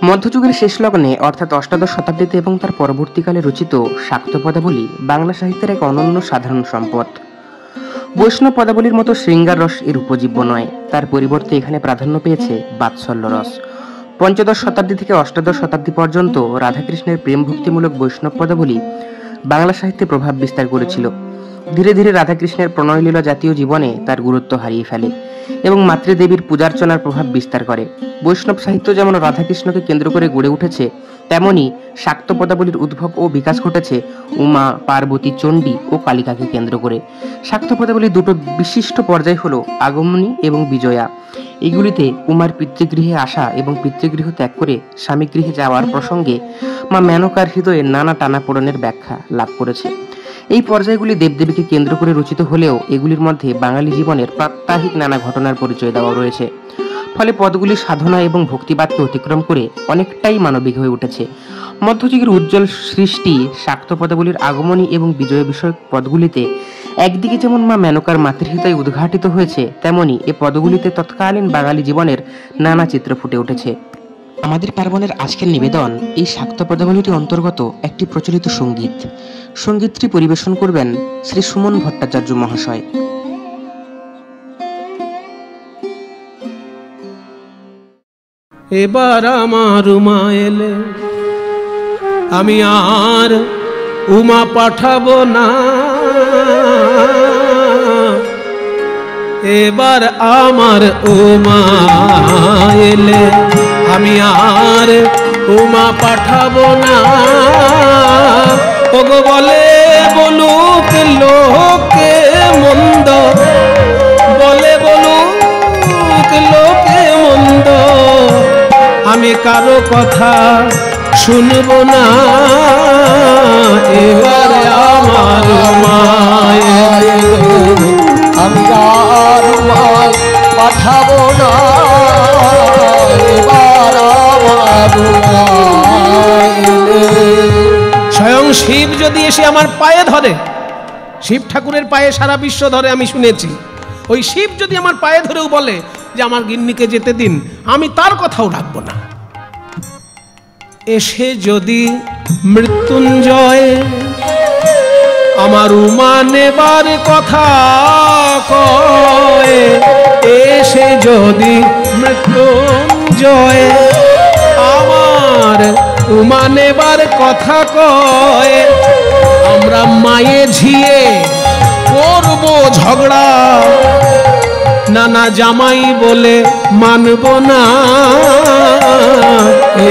মধ্যযুগের শেষ লগ্নে অর্থাৎ অষ্টাদশ শতাব্দীতে এবং তার পরবর্তীকালে রচিত শাক্ত পদাবলী বাংলা সাহিত্যের এক অনন্য সাধারণ সম্পদ। বৈষ্ণব পদাবলীর মতো শৃঙ্গার রস এর উপজীব্য নয়, তার পরিবর্তে এখানে প্রাধান্য পেয়েছে বাৎসল্য রস। পঞ্চদশ শতাব্দী থেকে অষ্টাদশ শতাব্দী পর্যন্ত রাধাকৃষ্ণের প্রেম ভক্তিমূলক বৈষ্ণব পদাবলী বাংলা সাহিত্যে প্রভাব বিস্তার করেছিল। ধীরে ধীরে রাধাকৃষ্ণের প্রণয়লীলা জাতীয় জীবনে তার গুরুত্ব হারিয়ে ফেলে এবং মাতৃদেবীর পূজার্চনার প্রভাব বিস্তার করে। বৈষ্ণব সাহিত্য যেমন রাধাকৃষ্ণকে কেন্দ্র করে গড়ে উঠেছে, তেমনি শাক্ত পদাবলীর উদ্ভব ও বিকাশ ঘটেছে উমা, পার্বতী, চণ্ডী ও কালিকাকে কেন্দ্র করে। শাক্ত পদাবলীর দুটো বিশিষ্ট পর্যায় হলো আগমনী এবং বিজয়া। এগুলিতে উমার পিতৃগৃহে আসা এবং পিতৃগৃহ ত্যাগ করে স্বামীগৃহে যাওয়ার প্রসঙ্গে মা মেনকার হৃদয়ে নানা টানাপোড়েনের ব্যাখ্যা লাভ করেছে। এই পর্যায়গুলি দেবদেবীকে কেন্দ্র করে রচিত হলেও এগুলির মধ্যে বাঙালি জীবনের প্রাত্যহিক নানা ঘটনার পরিচয় দেওয়া রয়েছে। ফলে পদগুলি সাধনা এবং ভক্তিবাদকে অতিক্রম করে অনেকটাই মানবিক হয়ে উঠেছে। মধ্যযুগের উজ্জ্বল সৃষ্টি শাক্ত পদাবলীর আগমনী এবং বিজয় বিষয়ক পদগুলিতে একদিকে যেমন মা মেনকার মাতৃহৃদয় উদ্ঘাটিত হয়েছে, তেমনি এ পদগুলিতে তৎকালীন বাঙালি জীবনের নানা চিত্র ফুটে উঠেছে। আমাদের পার্বণের আজকের নিবেদন এই শাক্ত পদাবলীটি অন্তর্গত একটি প্রচলিত সঙ্গীত। সঙ্গীতটি পরিবেশন করবেন শ্রী সুমন ভট্টাচার্য মহাশয়। এবার আমার উমা এলে, আমি আর উমা পাঠাবো না। এবার আমার উমা এলে, আমি আর উমা পাঠাবো না। ওগো বলে বলুক লোকে মন্দ, বলে বলুক লোকে মন্দ, আমি কারো কথা শুনবো না। এবার আমার মায়, আমি আর মায় পাঠাবো না। এবার আমার স্বয়ং শিব যদি এসে আমার পায়ে ধরে, শিব ঠাকুরের পায়ে সারা বিশ্ব ধরে আমি শুনেছি, ওই শিব যদি আমার পায়ে ধরেও বলে যে আমার গিন্নিকে যেতে দিন, আমি তার কথাও রাখবো না। এসে যদি মৃত্যুঞ্জয় আমার উমা নেবার কথা কয়, এসে যদি মৃত্যুঞ্জয় আমার উমা নেবার কথা কয়, আমরা মায়ে ঝিয়ে করবো ঝগড়া, নানা জামাই বলে মানব না।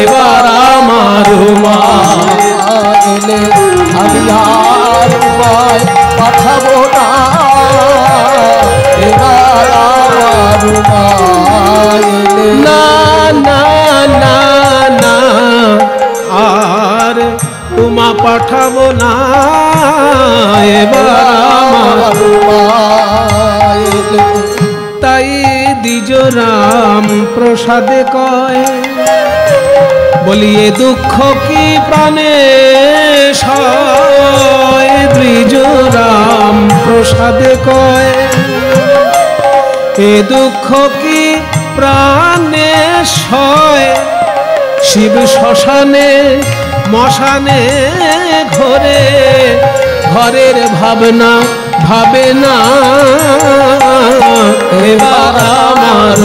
এবার আমার উমা এলে, আমি আর মায় পাঠাবো না। এবার আমার উমা এলে, না না না না, আর উমা পাঠাবো না। এবার আমার উমা এলে, তাই দ্বিজ রাম প্রসাদে কয়, বলিয়ে দুঃখ কি প্রাণে সয়। দ্বিজ রাম প্রসাদে কয়, এ দুঃখ কি প্রাণে সয়। শিব শ্মশানে মশানে ঘরে, ঘরের ভাবনা ভাবে না। এবার আমার